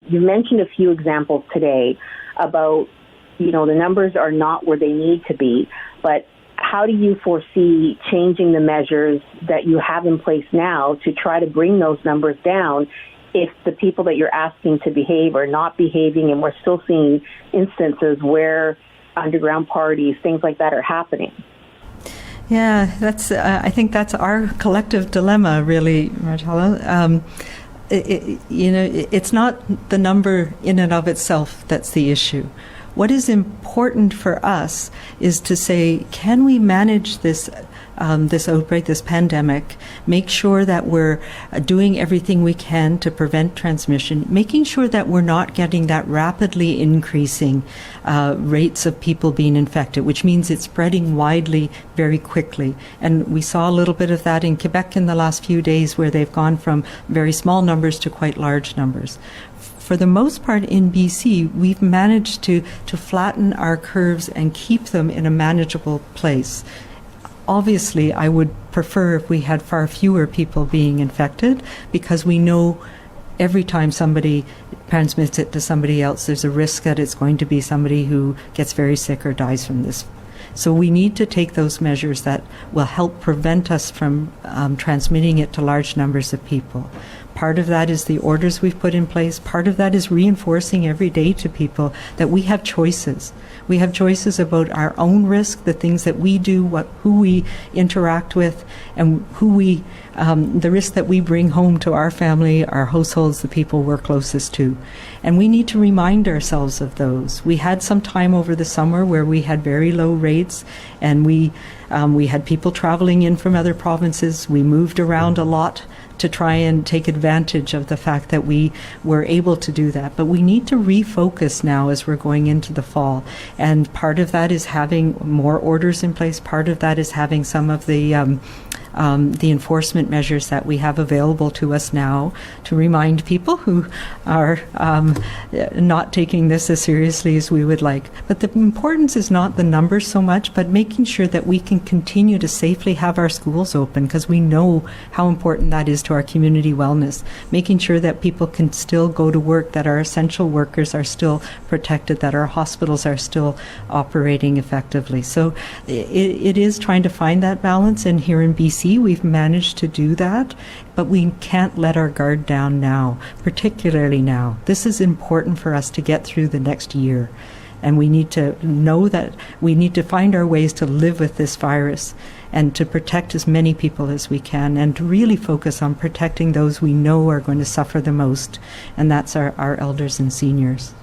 you mentioned a few examples today about, the numbers are not where they need to be, but how do you foresee changing the measures that you have in place now to try to bring those numbers down if the people that you're asking to behave are not behaving, and we're still seeing instances where underground parties, things like that, are happening? Yeah, I think that's our collective dilemma, really, Marcella. It's not the number in and of itself that's the issue. What is important for us is to say, can we manage this outbreak, this pandemic, make sure that we're doing everything we can to prevent transmission, making sure that we're not getting that rapidly increasing rates of people being infected, which means it's spreading widely very quickly. And we saw a little bit of that in Quebec in the last few days, where they've gone from very small numbers to quite large numbers. For the most part in BC, we've managed to flatten our curves and keep them in a manageable place. Obviously, I would prefer if we had far fewer people being infected, because we know every time somebody transmits it to somebody else, there's a risk that it's going to be somebody who gets very sick or dies from this. So we need to take those measures that will help prevent us from transmitting it to large numbers of people. Part of that is the orders we've put in place. Part of that is reinforcing every day to people that we have choices. We have choices about our own risk, the things that we do, who we interact with, and the risk that we bring home to our family, our households, the people we're closest to. And we need to remind ourselves of those. We had some time over the summer where we had very low rates, and we had people traveling in from other provinces. We moved around a lot to try and take advantage of the fact that we were able to do that. But we need to refocus now as we're going into the fall. And part of that is having more orders in place. Part of that is having some of the enforcement measures that we have available to us now to remind people who are not taking this as seriously as we would like. But the importance is not the numbers so much, but making sure that we can continue to safely have our schools open, because we know how important that is to our community wellness. Making sure that people can still go to work, that our essential workers are still protected, that our hospitals are still operating effectively. So it is trying to find that balance, and here in BC we've managed to do that, but we can't let our guard down now, particularly now. This is important for us to get through the next year, and we need to know that we need to find our ways to live with this virus and to protect as many people as we can, and to really focus on protecting those we know are going to suffer the most, and that's our elders and seniors.